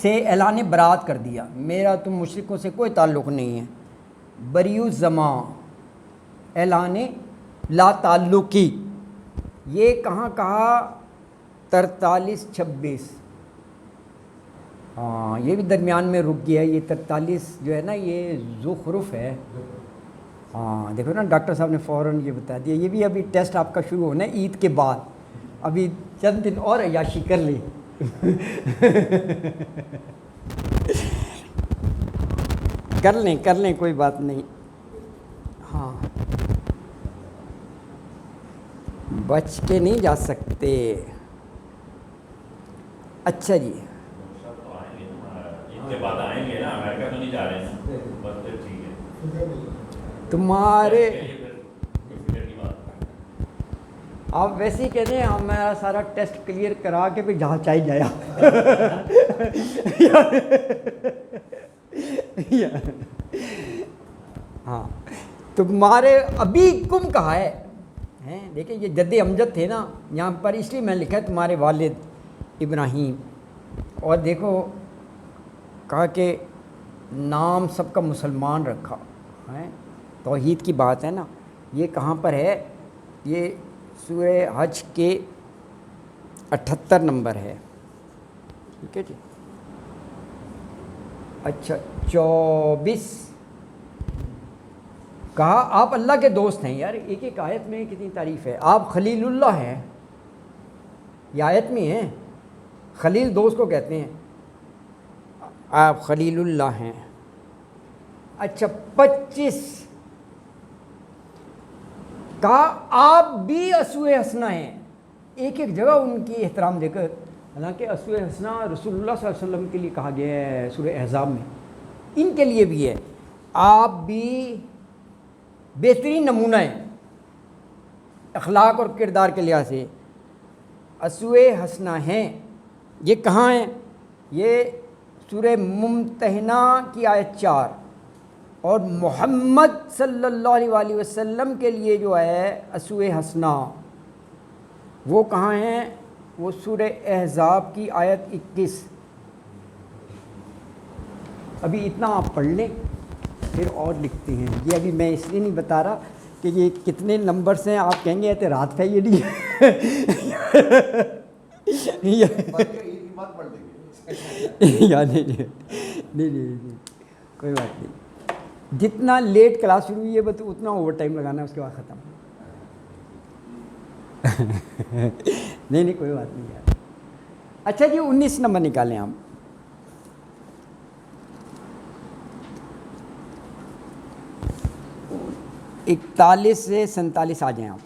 سے اعلان برات کر دیا، میرا تم مشرکوں سے کوئی تعلق نہیں ہے. بریو زماں، اعلان لا تعلقی، یہ کہاں کہا؟ 43-26. ہاں یہ بھی درمیان میں رک گیا. یہ 43 جو ہے نا یہ زخرف ہے. ہاں دیکھو نا ڈاکٹر صاحب نے فوراً یہ بتا دیا. یہ بھی ابھی ٹیسٹ آپ کا شروع ہونا ہے عید کے بعد، ابھی چند دن اور عیاشی کر لیں. کر لیں کوئی بات نہیں. ہاں بچ کے نہیں جا سکتے. اچھا جی تمہارے آپ ویسے ہی کہتے ہیں ہمارا سارا ٹیسٹ کلیئر کرا کے پھر جہاں چاہیے جایا. ہاں تمہارے ابھی کم کہا ہے. دیکھیں یہ جد امجد تھے نا یہاں پر، اس لیے میں لکھا ہے تمہارے والد ابراہیم. اور دیکھو کہا کہ نام سب کا مسلمان رکھا ہے، توحید کی بات ہے نا. یہ کہاں پر ہے؟ یہ سورہ حج کے 78 نمبر ہے. ٹھیک ہے جی. اچھا 24 کہا آپ اللہ کے دوست ہیں. یار ایک ایک آیت میں کتنی تعریف ہے. آپ خلیل اللہ ہیں، یہ آیت میں ہیں. خلیل دوست کو کہتے ہیں، آپ خلیل اللہ ہیں. اچھا 25 کہا آپ بھی اسوہ حسنہ ہیں. ایک ایک جگہ ان کی احترام دے کر، حالانکہ اسوہ حسنہ رسول اللہ صلی اللہ علیہ وسلم کے لیے کہا گیا ہے سورہ احزاب میں، ان کے لیے بھی ہے. آپ بھی بہترین نمونہ ہیں اخلاق اور کردار کے لحاظ سے، اسوہ حسنہ ہیں. یہ کہاں ہیں؟ یہ سورہ ممتحنہ کی آیت 4. اور محمد صلی اللہ علیہ وآلہ وسلم کے لیے جو ہے اسوہ حسنہ وہ کہاں ہیں؟ وہ سورہ احزاب کی آیت 21. ابھی اتنا آپ پڑھ لیں پھر اور لکھتے ہیں. یہ ابھی میں اس لیے نہیں بتا رہا کہ یہ کتنے نمبرز ہیں، آپ کہیں گے اعتراض ہے یہ نہیں. نہیں کوئی بات نہیں. جتنا لیٹ کلاس شروع ہوئی ہے بس اتنا اوور ٹائم لگانا ہے، اس کے بعد ختم. نہیں کوئی بات نہیں یار. اچھا جی 19 نمبر نکالیں آپ. اکتالیس سے 47 آ جائیں آپ.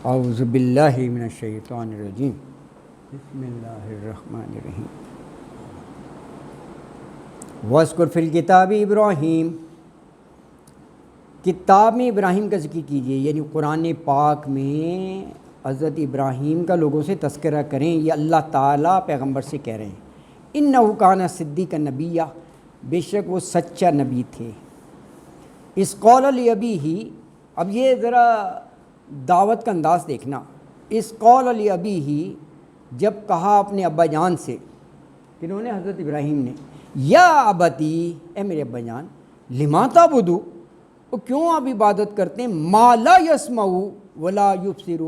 اعوذ باللہ من الشیطان الرجیم، بسم اللہ الرحمن الرحیم. وَاذْكُرْ فِي الْكِتَابِ ابراہیم، کتاب میں ابراہیم کا ذکر کیجیے، یعنی قرآن پاک میں حضرت ابراہیم کا لوگوں سے تذکرہ کریں. یہ اللہ تعالیٰ پیغمبر سے کہہ رہے ہیں. اِنَّهُ كَانَ صِدِّيقًا نَبِيًّا، بے شک وہ سچا نبی تھے. اِذْ قَالَ لِأَبِيهِ، اب یہ ذرا دعوت کا انداز دیکھنا. اِذْ قَالَ لِأَبِيهِ، جب کہا اپنے ابا جان سے، کنہوں نے؟ حضرت ابراہیم نے. یا ابتی، اے میرے ابا جان، لما تعبدو، وہ کیوں آپ عبادت کرتے ہیں، ما لا یسمع ولا یبصر،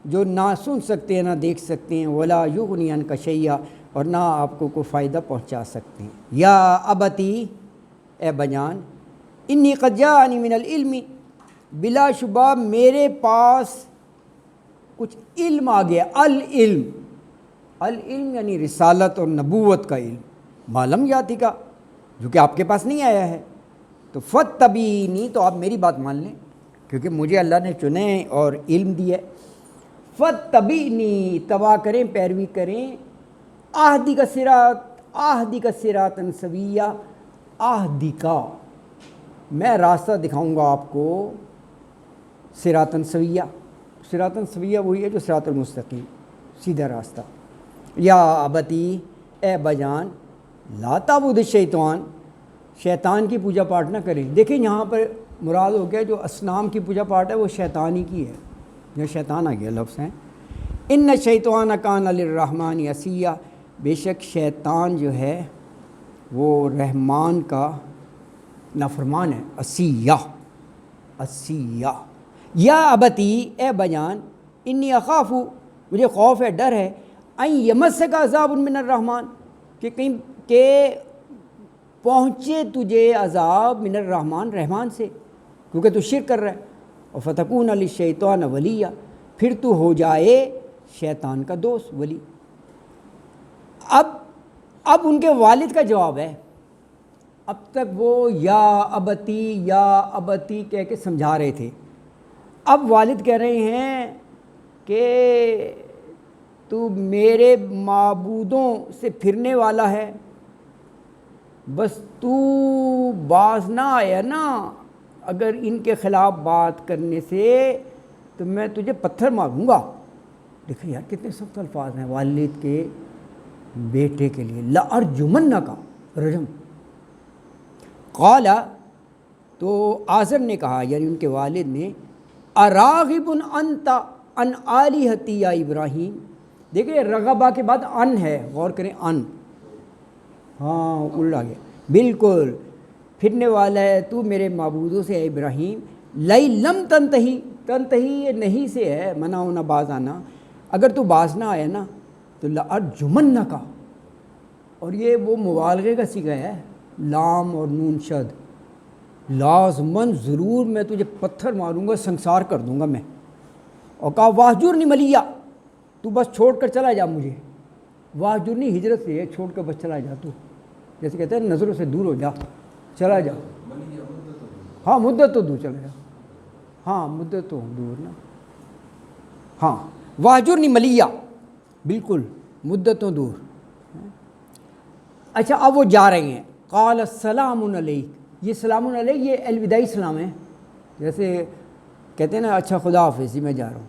جو نہ سن سکتے ہیں نہ دیکھ سکتے ہیں، ولا یغنی عنک شیئا، اور نہ آپ کو کوئی فائدہ پہنچا سکتے ہیں. یا ابتی، اے ابا جان، انی قد جاءنی من العلم، بلا شبہ میرے پاس کچھ علم آ گیا. العلم یعنی رسالت اور نبوت کا علم. معلوم یاتی کا، جو کہ آپ کے پاس نہیں آیا ہے. تو فاتبعینی، تو آپ میری بات مان لیں کیونکہ مجھے اللہ نے چنے اور علم دیا ہے. فاتبعینی، اتباع کریں، پیروی کریں. آہدی کا صراطا سویا، آہدی کا، میں راستہ دکھاؤں گا آپ کو. صراطا سویا، صراطا سویا وہی ہے جو صراط المستقیم، سیدھا راستہ. یا ابتی، اے بجان، لا تعبد الشیطان، شیطان کی پوجا پاٹ نہ کریں. دیکھیں یہاں پر مراد ہو گیا جو اصنام کی پوجا پاٹ ہے وہ شیطان ہی کی ہے. یہ شیطان آ گیا لفظ ہیں. ان الشیطان کان للرحمن عصیا، بے شک شیطان جو ہے وہ رحمان کا نافرمان ہے. عصیہ یا ابتی، اے بجان، انی اخاف، مجھے خوف ہے، ڈر ہے، ان یمسک عذاب من الرحمن، کہ کہیں کہ پہنچے تجھے عذاب من الرحمن، رحمان سے، کیونکہ تو شرک کر رہا ہے. اور فتکون للشیطان ولیہ، پھر تو ہو جائے شیطان کا دوست، ولی. اب ان کے والد کا جواب ہے. اب تک وہ یا ابتی کہہ کے سمجھا رہے تھے. اب والد کہہ رہے ہیں کہ تو میرے معبودوں سے پھرنے والا ہے، بس تو باز نہ آیا نا اگر ان کے خلاف بات کرنے سے تو میں تجھے پتھر ماروں گا. دیکھیں یار کتنے سخت الفاظ ہیں والد کے بیٹے کے لیے. لَأَرْجُمَنَّكَ رجم. قال، تو آزر نے کہا، یعنی ان کے والد نے، اراغب انت عن آلہتی یا ابراہیم. دیکھیں رغبہ کے بعد ان ہے، غور کریں، ان، ہاں الٹا گیا بالکل، پھرنے والا ہے تو میرے معبودوں سے، اے ابراہیم. لئی لم تنتہی یہ نہیں سے ہے، منع ہونا، باز آنا. اگر تو باز نہ آیا نا تو لأرجمنک، اور یہ وہ مبالغے کا صیغہ ہے، لام اور نون شد، لازماً ضرور میں تجھے پتھر ماروں گا، سنسار کر دوں گا میں. اور کہا واہجرنی ملیہ، تو بس چھوڑ کر چلا جا مجھے. واہجرنی ہجرت سے ہے، چھوڑ کر بس چلا جا تو، جیسے کہتے ہیں نظروں سے دور ہو جا، چلا جا. ہاں مدت تو دور چلا جا، ہاں مدت تو دور نا، ہاں واہجرنی ملیہ، بالکل مدت تو دور. اچھا اب وہ جا رہے ہیں. قال السلام علیک، یہ سلام علیک یہ الوداعی سلام ہے، جیسے کہتے ہیں نا اچھا خدا حافظ، میں جا رہا ہوں،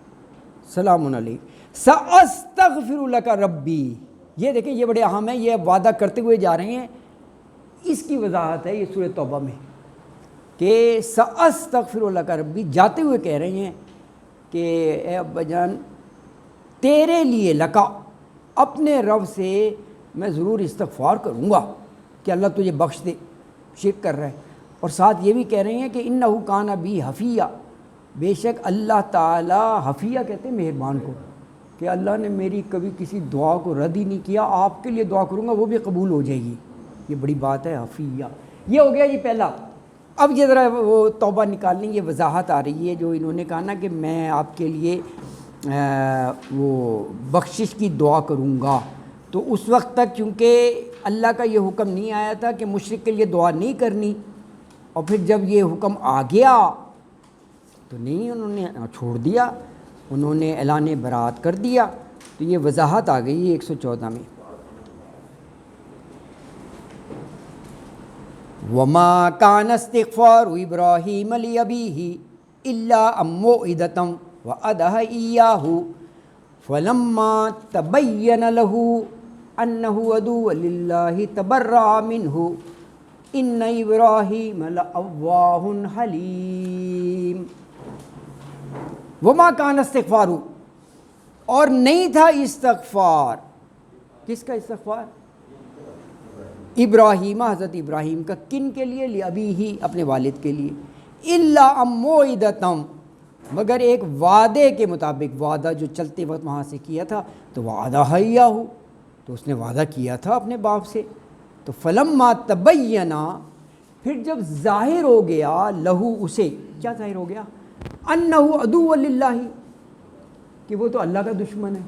سلام علیک. سأستغفر لک ربی، یہ دیکھیں یہ بڑے اہم ہیں، یہ وعدہ کرتے ہوئے جا رہے ہیں. اس کی وضاحت ہے یہ سورہ توبہ میں کہ سأستغفر لک ربی، جاتے ہوئے کہہ رہے ہیں کہ اے ابا جان تیرے لیے، لکا اپنے رب سے میں ضرور استغفار کروں گا کہ اللہ تجھے بخش دے، شرک کر رہا ہے. اور ساتھ یہ بھی کہہ رہے ہیں کہ انہ کان بی حفیہ، بے شک اللہ تعالیٰ، حفیہ کہتے ہیں مہربان کو، کہ اللہ نے میری کبھی کسی دعا کو رد ہی نہیں کیا، آپ کے لیے دعا کروں گا وہ بھی قبول ہو جائے گی. یہ بڑی بات ہے حفیہ. یہ ہو گیا یہ پہلا. اب یہ ذرا وہ توبہ نکالنے یہ وضاحت آ رہی ہے جو انہوں نے کہا نا کہ میں آپ کے لیے وہ بخشش کی دعا کروں گا. تو اس وقت تک چونکہ اللہ کا یہ حکم نہیں آیا تھا کہ مشرک کے لیے دعا نہیں کرنی، اور پھر جب یہ حکم آ گیا تو نہیں، انہوں نے چھوڑ دیا، انہوں نے اعلان برات کر دیا. تو یہ وضاحت آ گئی 114 میں. وما كان استغفار ابراہیم لابیہ الا عن موعدۃ وعدها ایاہ فلما تبین له انه عدو للہ تبرأ منہ ان ابراہیم لأواہ حلیم. وما كان استغفار، اور نہیں تھا استغفار، کس کا استغفار؟ ابراہیم، حضرت ابراہیم کا. کن کے لیے؟ لابیہ، اپنے والد کے لیے. الا عن موعدۃ، مگر ایک وعدے کے مطابق، وعدہ جو چلتے وقت وہاں سے کیا تھا تو وعدہ ایاہ، تو اس نے وعدہ کیا تھا اپنے باپ سے. تو فلما تبینا، پھر جب ظاہر ہو گیا، لہو اسے، کیا ظاہر ہو گیا؟ انہ عدو للہ، کہ وہ تو اللہ کا دشمن ہے.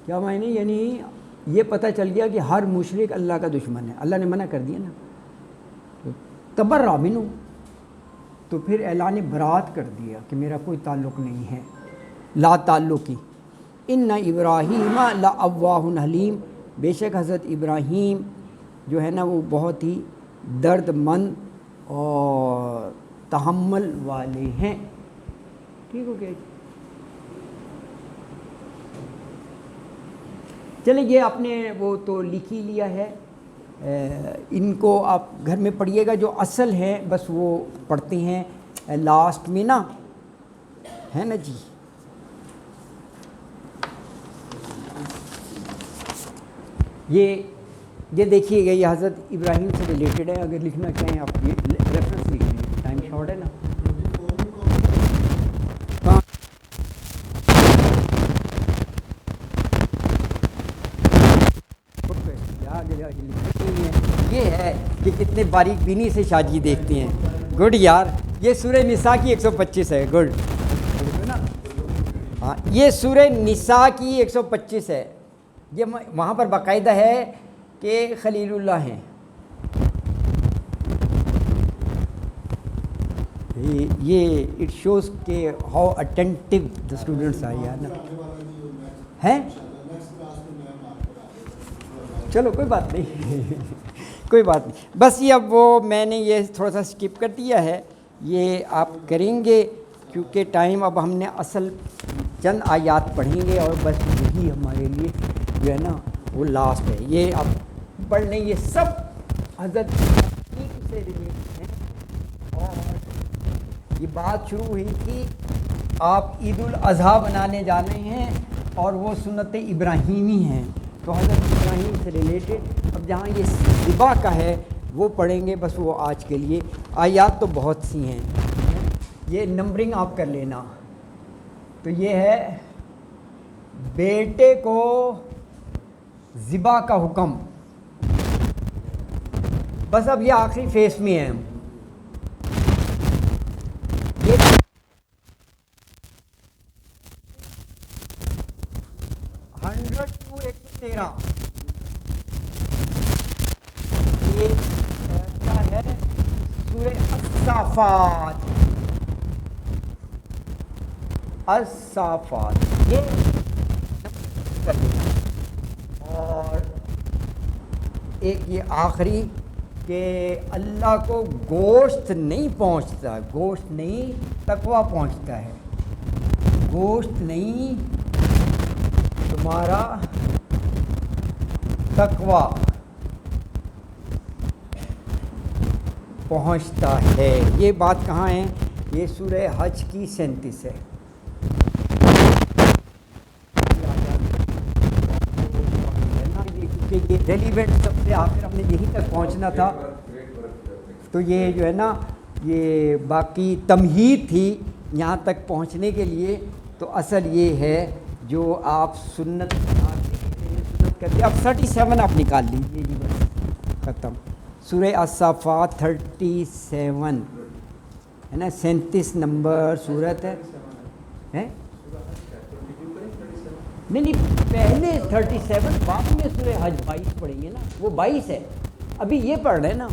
کیا معنی؟ یعنی یہ پتہ چل گیا کہ ہر مشرک اللہ کا دشمن ہے، اللہ نے منع کر دیا نا. تبرأ منہ، تو پھر اعلان برات کر دیا کہ میرا کوئی تعلق نہیں ہے، لا تعلقی. ان ابراہیم لأواہ حلیم، بے شک حضرت ابراہیم جو ہے نا وہ بہت ہی درد مند اور تحمل والے ہیں. ٹھیک ہو گیا؟ چلے یہ آپ نے وہ تو لکھ ہی لیا ہے، ان کو آپ گھر میں پڑھیے گا. جو اصل ہے بس وہ پڑھتے ہیں لاسٹ میں نا، ہے نا جی. یہ دیکھیے گا، یہ حضرت ابراہیم سے ریلیٹڈ ہے. اگر لکھنا چاہیں آپ یہ ریفرنس لکھ لیں، ٹائم شارٹ ہے نا. ہاں یہ ہے کہ کتنے باریک بینی سے شاجی دیکھتے ہیں. گڈ یار. یہ سورہ نساء کی 125 ہے. گڈ. ہاں یہ سورہ نساء کی 125 ہے. یہ وہاں پر باقاعدہ ہے کہ خلیل اللہ ہیں. یہ it shows that how attentive the students are یار نا ہیں. چلو کوئی بات نہیں کوئی بات نہیں. بس یہ اب وہ میں نے یہ تھوڑا سا اسکپ کر دیا ہے، یہ آپ کریں گے کیونکہ ٹائم اب ہم نے اصل چند آیات پڑھیں گے اور بس یہی ہمارے لیے جو ہے نا وہ لاسٹ ہے. یہ آپ پڑھ لیں، یہ سب حضرت سے ریلیٹڈ ہیں. اور یہ بات شروع ہوئی کہ آپ عید الاضحیٰ بنانے جانے ہیں اور وہ سنت ابراہیمی ہیں، تو حضرت ابراہیم سے ریلیٹڈ اب جہاں یہ ذبح کا ہے وہ پڑھیں گے. بس وہ آج کے لیے آیات تو بہت سی ہیں، یہ نمبرنگ آپ کر لینا. تو یہ ہے بیٹے کو ذبح کا حکم. بس اب یہ آخری فیس میں ہے. یہ 100 to 113 یہ کیا ہے؟ سورہ الصافات. الصافات یہ اور ایک یہ آخری کہ اللہ کو گوشت نہیں پہنچتا، گوشت نہیں تقویٰ پہنچتا ہے. گوشت نہیں تمہارا تقویٰ پہنچتا ہے. یہ بات کہاں ہے؟ یہ سورہ حج کی 37 ہے. کہ یہ ریلیونٹ سب سے آخر ہم نے یہیں تک پہنچنا تھا. تو یہ جو ہے نا یہ باقی تمہید تھی یہاں تک پہنچنے کے لیے. تو اصل یہ ہے جو آپ سنت کرتے. اب 37 آپ نکال لیجیے جی، بس ختم. سورہ الصافات 37 ہے نا، 37 نمبر صورت ہے. نہیں نہیں پہلے 37 بعد میں سورہ حج 22 پڑھیں گے نا، وہ 22 ہے. ابھی یہ پڑھ رہے ہیں نا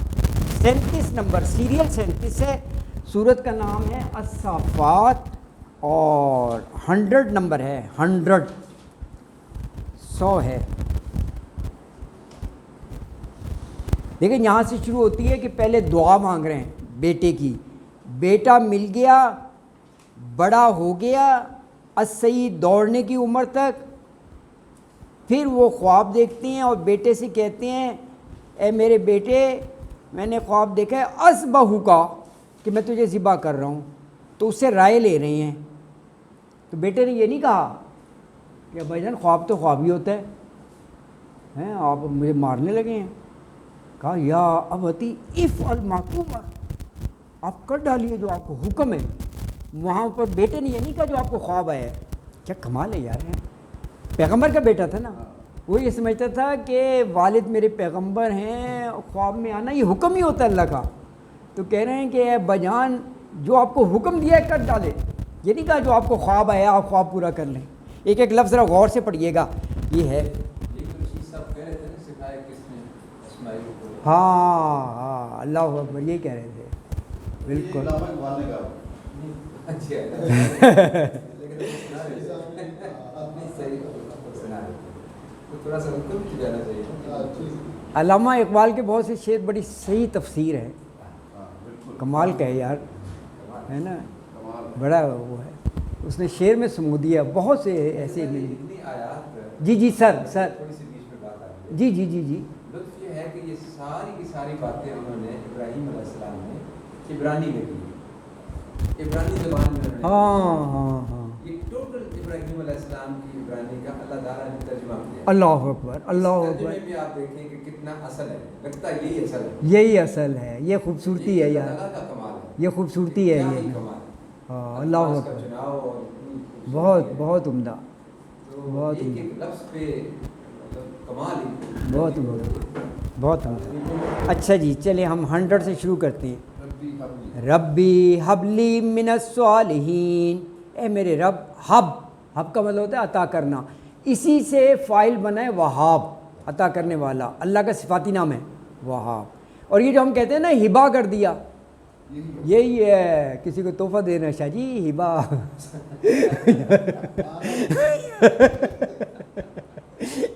37 نمبر، سیریل 37 ہے. سورت کا نام ہے الصافات اور 100 نمبر ہے. 100 ہے. دیکھیں یہاں سے شروع ہوتی ہے کہ پہلے دعا مانگ رہے ہیں بیٹے کی. بیٹا مل گیا، بڑا ہو گیا، الصحیح دوڑنے کی عمر تک. پھر وہ خواب دیکھتے ہیں اور بیٹے سے کہتے ہیں اے میرے بیٹے میں نے خواب دیکھا ہے اذبحہ کا، کہ میں تجھے ذبح کر رہا ہوں. تو اس سے رائے لے رہے ہیں. تو بیٹے نے یہ نہیں کہا کہ بھائی جان خواب تو خواب ہی ہوتا ہے، آپ مجھے مارنے لگے ہیں. کہا یا ابتی افعل ما تؤمر، آپ کر ڈالیے جو آپ کو حکم ہے. وہاں پر بیٹے نے یہ نہیں کہا جو آپ کو خواب آیا ہے. کیا کمال ہے یار. پیغمبر کا بیٹا تھا نا، وہ یہ سمجھتا تھا کہ والد میرے پیغمبر ہیں، خواب میں آنا یہ حکم ہی ہوتا ہے اللہ کا. تو کہہ رہے ہیں کہ اے بجان جو آپ کو حکم دیا ہے کر ڈالے. یہ نہیں کہا جو آپ کو خواب آیا آپ خواب پورا کر لیں. ایک ایک لفظ ذرا غور سے پڑھیے گا. یہ ہے ہاں اللہ اکبر، یہ کہہ رہے تھے بالکل. علامہ اقبال کے بہت سے شعر بڑی صحیح تفسیر ہے، کمال کا ہے یار، ہے نا، بڑا وہ ہے. اس نے شعر میں سمو دیا بہت سے ایسے. جی جی سر جی جی جی جی. لطف یہ ہے کہ یہ ساری کی ساری باتیں انہوں نے ابراہیم علیہ السلام نے عبرانی میں کی، عبرانی زبان میں. ہاں ہاں ہاں یہ ٹوٹل ابراہیم علیہ السلام کی عبرانی کا اللہ تعالیٰ نے ترجمہ کیا. اللہ اکبر، اللہ اس ترجمے اکبر. میں آپ دیکھیں کہ کتنا اصل ہے، لگتا ہے یہی اصل ہے. یہی اصل ہے، یہ خوبصورتی ہے اللہ یار، تعالیٰ کا کمال ہے. یہ خوبصورتی ہے کیا یہ. ہی کمال ہے. ہاں اللہ الفاظ کا اکبر، چناؤ اور اتنی خوبصورتی بہت ہے. بہت عمدہ، تو بہت ایک عمدہ، ایک لفظ پہ مطلب کمال ہی. بہت عمدہ، بہت عمدہ. اچھا جی چلے ہم 100 سے شروع کرتے ہیں. ربی حبلی. ربی حبلی من الصالحین، اے میرے رب. حب کا مطلب ہوتا ہے عطا کرنا، اسی سے فائل بنا ہے وہاب، عطا کرنے والا. اللہ کا صفاتی نام ہے وہاب. اور یہ جو ہم کہتے ہیں نا ہبا کر دیا، یہی ہے کسی کو تحفہ دینا. شاہ جی ہبا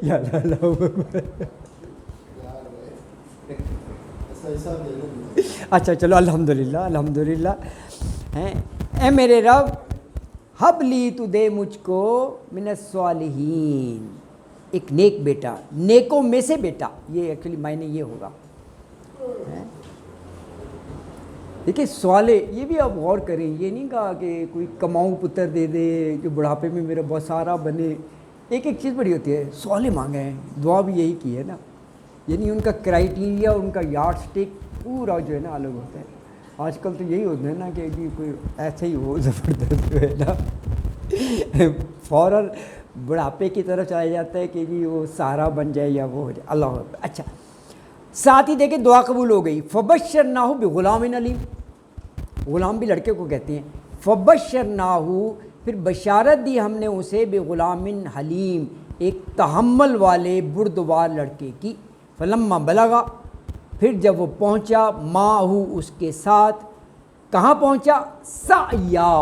یا اللہ اکبر. اچھا چلو الحمدللہ الحمدللہ. ہیں اے میرے رب حبلی تو دے مجھ کو من الصالحین، ایک نیک بیٹا، نیکوں میں سے بیٹا. یہ ایکچولی معنی یہ ہوگا. دیکھیے صالح، یہ بھی آپ غور کریں، یہ نہیں کہا کہ کوئی کماؤں پتر دے دے جو بڑھاپے میں میرا بہت سارا بنے. ایک ایک چیز بڑی ہوتی ہے. صالح مانگا ہے، دعا بھی یہی کی ہے نا. یعنی ان کا کرائیٹیریا، ان کا یارڈ سٹک پورا جو ہے نا الگ ہوتا ہے. آج کل تو یہی ہوتا ہے نا کہ جی کوئی ایسے ہی ہو زبردست جو ہے نا فوراً بڑھاپے کی طرف چلا جاتا ہے کہ جی وہ سارا بن جائے یا وہ ہو جائے. اللہ اکبر. اچھا ساتھ ہی دیکھیں دعا قبول ہو گئی. فبشرناہ بغلام علیم، غلام بھی لڑکے کو کہتے ہیں. فبشرناہ، پھر بشارت دی ہم نے اسے بغلام حلیم، ایک تحمل والے بردبار لڑکے کی. فلما بلغا، پھر جب وہ پہنچا، ماہو اس کے ساتھ. کہاں پہنچا؟ سعیا،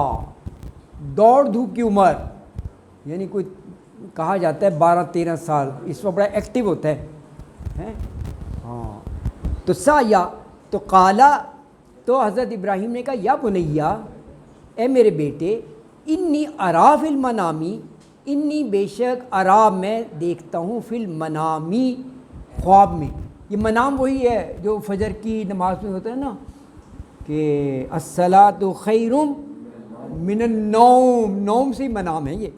دوڑ دھوپ کی عمر. یعنی کوئی کہا جاتا ہے 12-13 سال، اس وقت بڑا ایکٹیو ہوتا ہے. ہاں تو سعیا. تو قالا، تو حضرت ابراہیم نے کہا یا بنیا، اے میرے بیٹے، انی ارا فی المنامی، انی بے شک ارا میں دیکھتا ہوں، فی المنامی خواب میں. یہ منام وہی ہے جو فجر کی نماز میں ہوتا ہے نا کہ الصلاۃ خیر من النوم، نوم سے منام ہے، یہ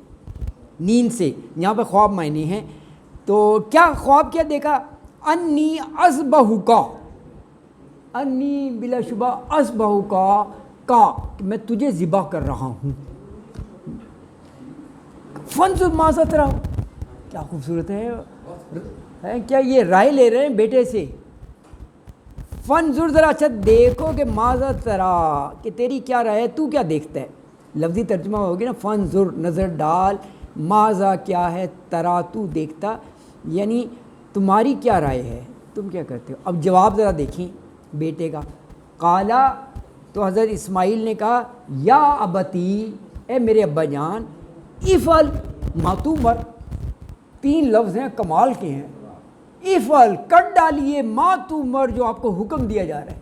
نیند سے. یہاں پہ خواب معنی ہیں. تو کیا خواب کیا دیکھا؟ انی اذبحک، انی بلا شبہ اذبحک کا، کہ میں تجھے ذبح کر رہا ہوں. فانظر ماذا ترى، کیا خوبصورت ہے. کیا یہ رائے لے رہے ہیں بیٹے سے؟ فانظر، ذرا اچھا دیکھو کہ ماذا ترى، کہ تیری کیا رائے ہے، تو کیا دیکھتا ہے. لفظی ترجمہ ہوگی نا فانظر، نظر ڈال، ماذا کیا ہے، ترى تو دیکھتا، یعنی تمہاری کیا رائے ہے، تم کیا کرتے ہو. اب جواب ذرا دیکھیں بیٹے کا. قالا، تو حضرت اسماعیل نے کہا یا ابتی، اے میرے ابا جان، افعل ما تؤمر. 3 لفظ ہیں کمال کے ہیں. افعل، کر ڈالیے، ما تؤمر، جو آپ کو حکم دیا جا رہا ہے.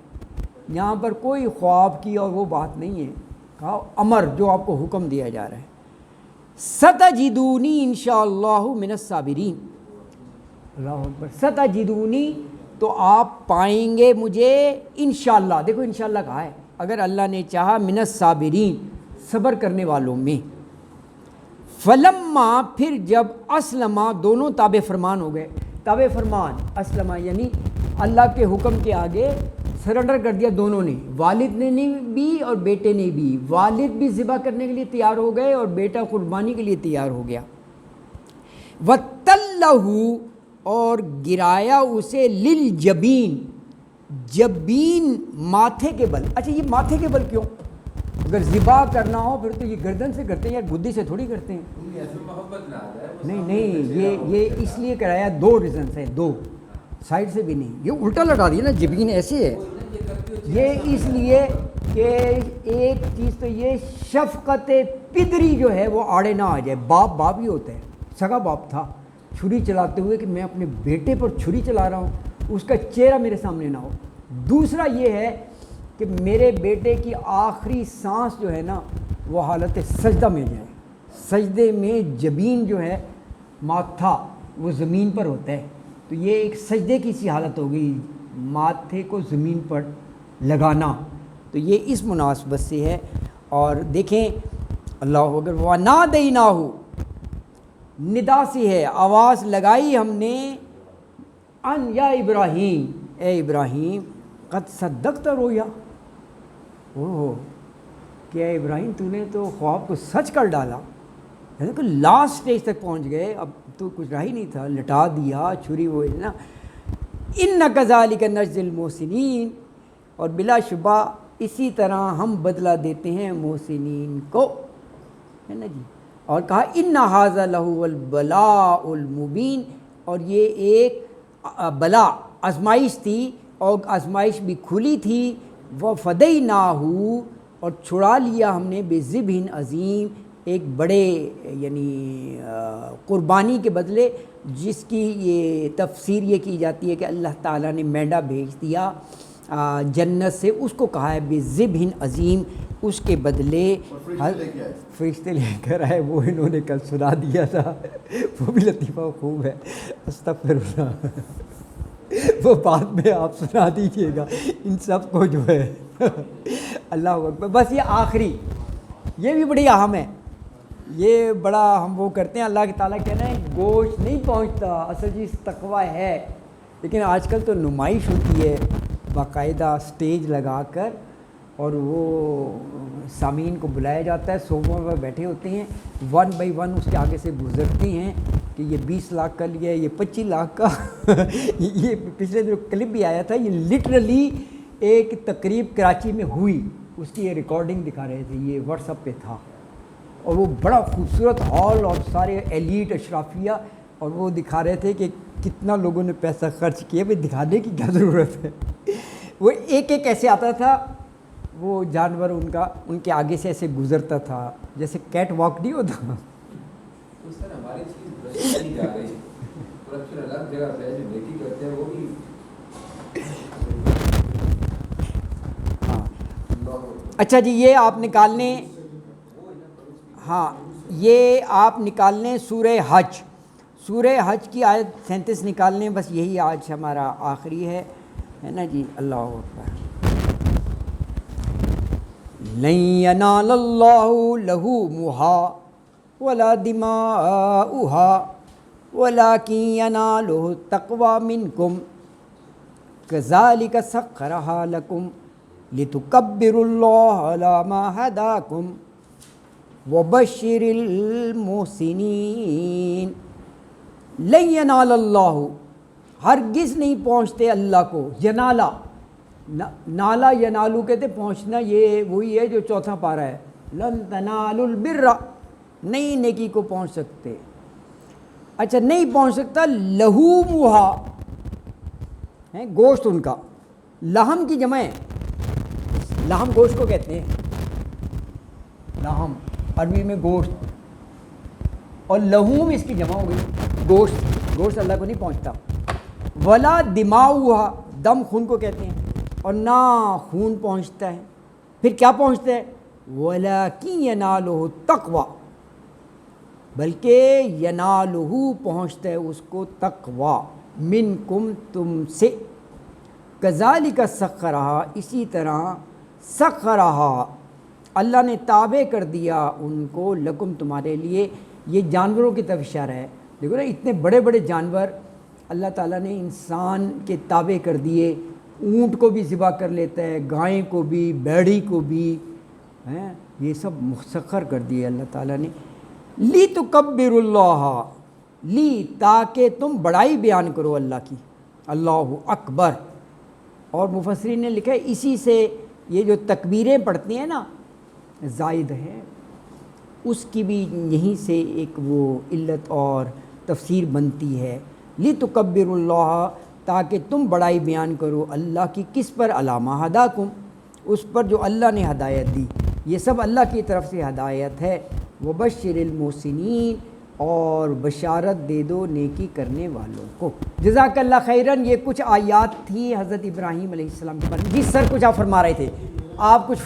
یہاں پر کوئی خواب کی اور وہ بات نہیں ہے، کہا امر، جو آپ کو حکم دیا جا رہا ہے. ستجدونی انشاءاللہ من الصابرین. اللہ اکبر. ستجدونی، تو آپ پائیں گے مجھے انشاءاللہ. دیکھو انشاءاللہ کہا ہے، اگر اللہ نے چاہا، من الصابرین، صبر کرنے والوں میں. فلما، پھر جب اسلما، دونوں تابع فرمان ہو گئے. تابع فرمان، اسلما یعنی اللہ کے حکم کے آگے سرنڈر کر دیا دونوں نے. والد نے بھی اور بیٹے نے بھی. والد بھی ذبح کرنے کے لیے تیار ہو گئے اور بیٹا قربانی کے لیے تیار ہو گیا. وَتَلَّهُ، اور گرایا اسے، للجبین، جبین ماتھے کے بل. اچھا یہ ماتھے کے بل کیوں؟ اگر ذبح کرنا ہو پھر تو یہ گردن سے کرتے ہیں، یا گدی سے تھوڑی کرتے ہیں. محبت نہ آ جائے. نہیں یہ اس لیے کرایا، 2 ریزنس ہیں، 2 سائڈ سے بھی نہیں. یہ الٹا لگا دیا نا، جبین ایسے ہے. یہ اس لیے کہ ایک چیز تو یہ شفقت پدری جو ہے وہ آڑے نہ آ جائے. باپ ہی ہوتا ہے. سگا باپ تھا، چھری چلاتے ہوئے کہ میں اپنے بیٹے پر چھری چلا رہا ہوں، اس کا چہرہ میرے سامنے نہ ہو. دوسرا یہ ہے کہ میرے بیٹے کی آخری سانس جو ہے نا وہ حالت سجدہ میں جائے. سجدے میں جبین جو ہے، ماتھا وہ زمین پر ہوتا ہے، تو یہ ایک سجدے کی سی حالت ہوگی، ماتھے کو زمین پر لگانا. تو یہ اس مناسبت سے ہے. اور دیکھیں اللہ اکبر. وَنَادَيْنَاهُ، ندا سی ہے، آواز لگائی ہم نے، ان یا ابراہیم، اے ابراہیم، قد صدقت رویا، کہ اے ابراہیم تو نے تو خواب کو سچ کر ڈالا، یعنی کہ لاسٹ اسٹیج تک پہنچ گئے، اب تو کچھ رہ ہی نہیں تھا، لٹا دیا چھری وہ نا، ان کذالک نجزی المحسنین، اور بلا شبہ اسی طرح ہم بدلہ دیتے ہیں محسنین کو، ہے نا جی۔ اور کہا ان ھذا لہو البلاء المبین، اور یہ ایک بلا آزمائش تھی، اور آزمائش بھی کھلی تھی، وفدیناہ، اور چھڑا لیا ہم نے بذبح عظیم، ایک بڑے یعنی قربانی کے بدلے، جس کی یہ تفسیر یہ کی جاتی ہے کہ اللہ تعالیٰ نے مینڈا بھیج دیا جنت سے، اس کو کہا ہے بذبح عظیم، اس کے بدلے فرشتے لے کر آئے، وہ انہوں نے کل سنا دیا تھا، وہ بھی لطیفہ خوب ہے، استغفر اللہ، وہ بعد میں آپ سنا دیجیے گا ان سب کو جو ہے، اللہ اکبر۔ بس یہ آخری، یہ بھی بڑی اہم ہے، یہ بڑا ہم وہ کرتے ہیں، اللہ تعالیٰ کہنا ہے گوشت نہیں پہنچتا، اصل چیز تقوی ہے، لیکن آج کل تو نمائش ہوتی ہے باقاعدہ اسٹیج لگا کر، اور وہ سامعین کو بلایا جاتا ہے، صوفوں پر بیٹھے ہوتے ہیں، 1 بائی 1 اس کے آگے سے گزرتے ہیں کہ یہ 20 لاکھ کا لیا ہے، یہ 25 لاکھ کا یہ پچھلے جو کلپ بھی آیا تھا، یہ لٹرلی ایک تقریب کراچی میں ہوئی، اس کی یہ ریکارڈنگ دکھا رہے تھے، یہ واٹس ایپ پہ تھا، اور وہ بڑا خوبصورت ہال اور سارے ایلیٹ اشرافیہ، اور وہ دکھا رہے تھے کہ کتنا لوگوں نے پیسہ خرچ کیا، بھائی دکھانے کی کیا ضرورت ہے، وہ ایک ایک ایسے آتا تھا، وہ جانور ان کے آگے سے ایسے گزرتا تھا، جیسے کیٹ واک نہیں ہوتا، اس طرح ہماری چیز برشی نہیں جا رہی، برشی الگ جگہ پہ جو بیٹی کرتے ہیں وہ بھی اچھا جی، یہ آپ نکال لیں، ہاں یہ آپ نکال لیں سورہ حج کی آیت 37 نکال لیں، بس یہی آج ہمارا آخری ہے نا جی۔ اللہ اکبر۔ لن ینال اللہ لحومها ولا دماؤها ولکن ینالہ التقوی منکم کذالک سخرها لکم لتکبروا اللہ علی ما ہداکم وبشر المحسنین۔ لن ینال اللہ، ہرگز نہیں پہنچتے اللہ کو، ینالا، نالا ینالو کہتے پہنچنا، یہ وہی ہے جو چوتھا پارہ ہے، لن تنالوا البر، نہیں نیکی کو پہنچ سکتے، اچھا نہیں پہنچ سکتا، لحومھا ہے گوشت ان کا، لحم کی جمع ہے، لحم گوشت کو کہتے ہیں، لحم عربی میں گوشت، اور لحوم اس کی جمع ہو گئی، گوشت اللہ کو نہیں پہنچتا، ولا دماؤھا، دم خون کو کہتے ہیں، اور نہ خون پہنچتا ہے، پھر کیا پہنچتا ہے، وَلَكِنْ يَنَالُهُ التَّقْوَى، بلکہ ینالہ پہنچتا ہے اس کو تقوی، منکم تم سے، کذالک سخرھا، اسی طرح سخرھا اللہ نے تابع کر دیا ان کو، لکم تمہارے لیے، یہ جانوروں کی طرف اشارہ ہے، دیکھو نا اتنے بڑے بڑے جانور اللہ تعالیٰ نے انسان کے تابع کر دیے، اونٹ کو بھی ذبح کر لیتا ہے، گائیں کو بھی، بیڑی کو بھی، ہیں یہ سب مسخر کر دیے اللہ تعالیٰ نے، لی تکبر اللہ، لی تاکہ تم بڑائی بیان کرو اللہ کی، اللہ اکبر، اور مفسرین نے لکھا ہے اسی سے یہ جو تکبیریں پڑھتے ہیں نا زائد ہے، اس کی بھی یہیں سے ایک وہ علت اور تفسیر بنتی ہے، لِتُكَبِّرُ اللَّهَ، تاکہ تم بڑائی بیان کرو اللہ کی، کس پر، علامہ ہداکم، اس پر جو اللہ نے ہدایت دی، یہ سب اللہ کی طرف سے ہدایت ہے، وبشر المحسنین، اور بشارت دے دو نیکی کرنے والوں کو۔ جزاک اللہ خیراً۔ یہ کچھ آیات تھی حضرت ابراہیم علیہ السلام کے بارے میں۔ جی سر کچھ آپ فرما رہے تھے، آپ کچھ